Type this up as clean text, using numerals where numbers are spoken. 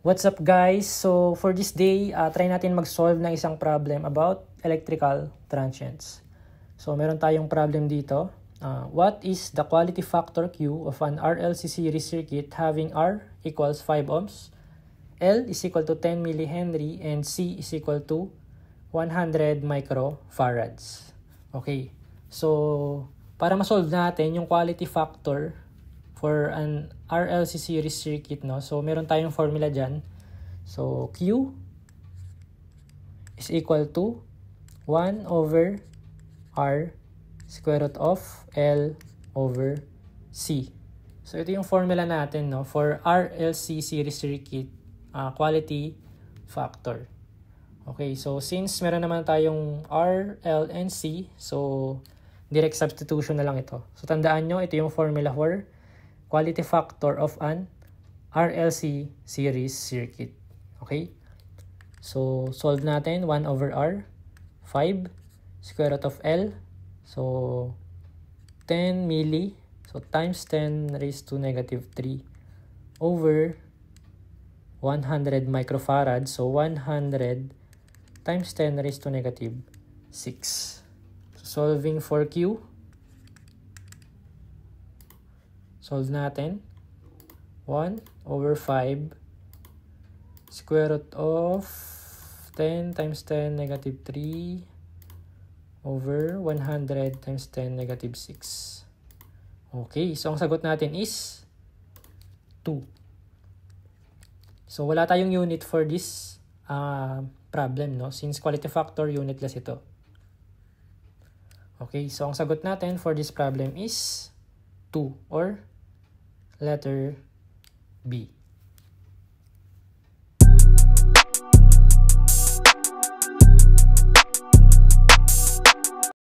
What's up guys? So for this day, try natin mag-solve ng isang problem about electrical transients. So meron tayong problem dito. What is the quality factor Q of an RLC series circuit having R equals 5 ohms, L is equal to 10 millihenry, and C is equal to 100 microfarads. Okay, so para ma-solve natin yung quality factor for an RLC series circuit, no? So meron tayong formula dyan. So Q is equal to 1 over R square root of L over C. So ito yung formula natin, no, for RLC series circuit quality factor. Okay, so since meron naman tayong R, L, and C, so direct substitution na lang ito. So tandaan nyo, ito yung formula for quality factor of an RLC series circuit. Okay? So, solve natin. 1 over R, 5, square root of L. So, 10 milli. So, times 10 raised to negative 3 over 100 microfarad. So, 100 times 10 raised to negative 6. So, solving for Q. Solve natin. 1 over 5 square root of 10 times 10 negative 3 over 100 times 10 negative 6. Okay, so ang sagot natin is 2. So wala tayong unit for this problem, no? Since quality factor unitless ito. Okay, so ang sagot natin for this problem is 2 or letter B.